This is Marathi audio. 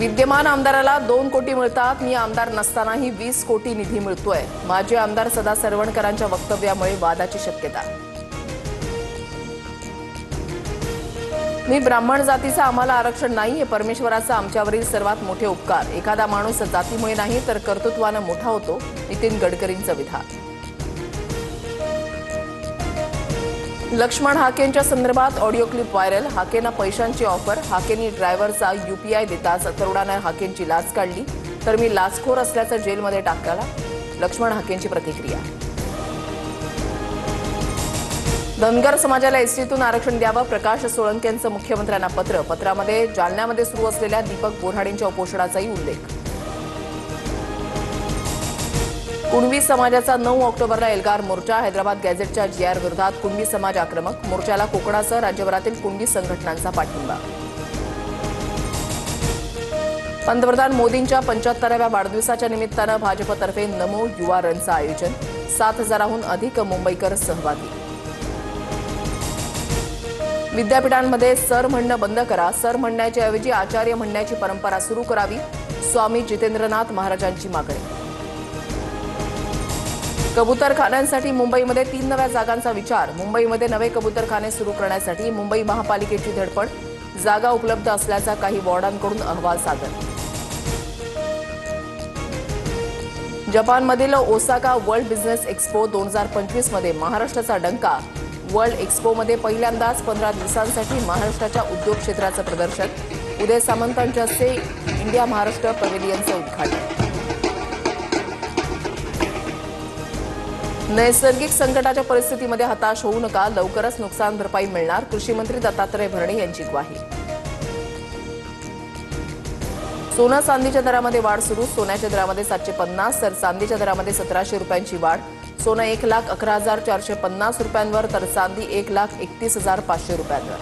विद्यमान आमदाराला 2 कोटी मिळतात, मी आमदार नसतानाही 20 कोटी निधी मिळतोय। माजी आमदार सदा सरवणकरांच्या वक्तव्यामुळे वादाची शक्यता। मी ब्राह्मण जातीचा, आम्हाला आरक्षण नाही, हे परमेश्वराचा आमच्यावरील सर्वात मोठे उपकार। एखादा माणूस जातीमुळे नाही तर कर्तृत्वाने मोठा होतो, नितीन गडकरींचं विधान। लक्ष्मण हाकेंच्या संदर्भात ऑडिओ क्लिप व्हायरल। हाकेंना पैशांची ऑफर, हाकेंनी ड्रायव्हरचा यूपीआय देताच तरुणाने हाकेंची लाच काढली, तर मी लाचखोर असल्याचं जेलमध्ये टाकला। लक्ष्मण हाकेंची प्रतिक्रिया। धनगर समाजाला एसटीतून आरक्षण द्यावं, प्रकाश सोळंकेंचं मुख्यमंत्र्यांना पत्र। पत्रामध्ये जालन्यामध्ये सुरू असलेल्या दीपक बोऱ्हाडेंच्या उपोषणाचाही उल्लेख। कुणबी समाजाचा 9 ऑक्टोबरला एल्गार मोर्चा। हैदराबाद गॅझेटच्या जीआर विरोधात कुणबी समाज आक्रमक। मोर्चाला कोकणासह राज्यभरातील कुणबी संघटनांचा पाठिंबा। पंतप्रधान मोदींच्या 75व्या वाढदिवसाच्या निमित्तानं भाजपतर्फे नमो युवा रनचं आयोजन। 7000हून अधिक मुंबईकर सहभागी। विद्यापीठांमध्ये सर म्हणणं बंद करा, सर म्हणण्याच्या ऐवजी आचार्य म्हणण्याची परंपरा सुरू करावी, स्वामी जितेंद्रनाथ महाराजांची मागणी। कबूतरखान्यांसाठी मुंबईमध्ये 3 नव्या जागांचा विचार। मुंबईमध्ये नवे कबूतरखाने सुरू करण्यासाठी मुंबई महापालिकेची धडपड। जागा उपलब्ध असल्याचा काही वॉर्डांकडून अहवाल सादर। जपानमधील ओसाका वर्ल्ड बिझनेस एक्स्पो 2025 मध्ये महाराष्ट्राचा डंका। वर्ल्ड एक्स्पोमध्ये पहिल्यांदाच 15 दिवसांसाठी महाराष्ट्राच्या उद्योग क्षेत्राचं प्रदर्शन। उदय सामंतांच्या हस्ते इंडिया महाराष्ट्र पॅव्हेलियनचं उद्घाटन। नैसर्गिक संकटाच्या परिस्थितीमध्ये हताश होऊ नका, लवकरच नुकसान भरपाई मिळणार, कृषी मंत्री दत्तात्रय भरणे यांची ग्वाही। सोनं चांदीच्या दरामध्ये वाढ सुरू। सोन्याच्या दरामध्ये 750 तर चांदीच्या दरामध्ये 1700 रुपयांची वाढ। सोनं 1,11,450 रुपयांवर तर चांदी 1,31,500 रुपयांवर।